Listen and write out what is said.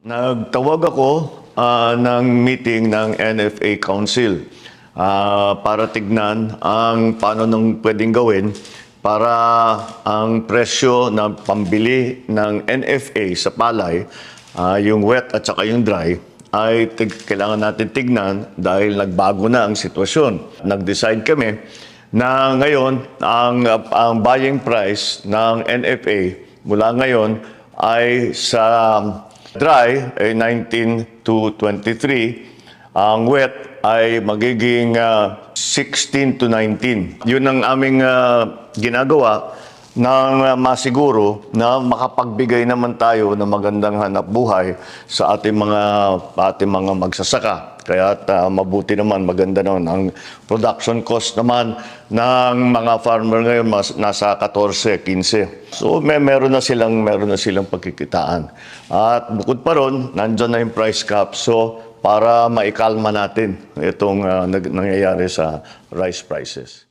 Nagtawag ako ng meeting ng NFA Council para tignan ang paano nang pwedeng gawin para ang presyo ng pambili ng NFA sa palay, yung wet at saka yung dry, ay kailangan natin tignan dahil nagbago na ang sitwasyon. Nag-decide kami na ngayon ang buying price ng NFA mula ngayon ay sa dry ay 19 to 23. Ang wet ay magiging 16 to 19. Yun ang aming ginagawa nang masiguro na makapagbigay naman tayo ng magandang hanap buhay sa ating mga magsasaka. Kaya mabuti naman, maganda naman. Ang production cost naman ng mga farmer ngayon nasa 14, 15. So meron na silang pagkikitaan. At bukod pa ron, nandiyan na yung price cap. So para maikalma natin itong nangyayari sa rice prices.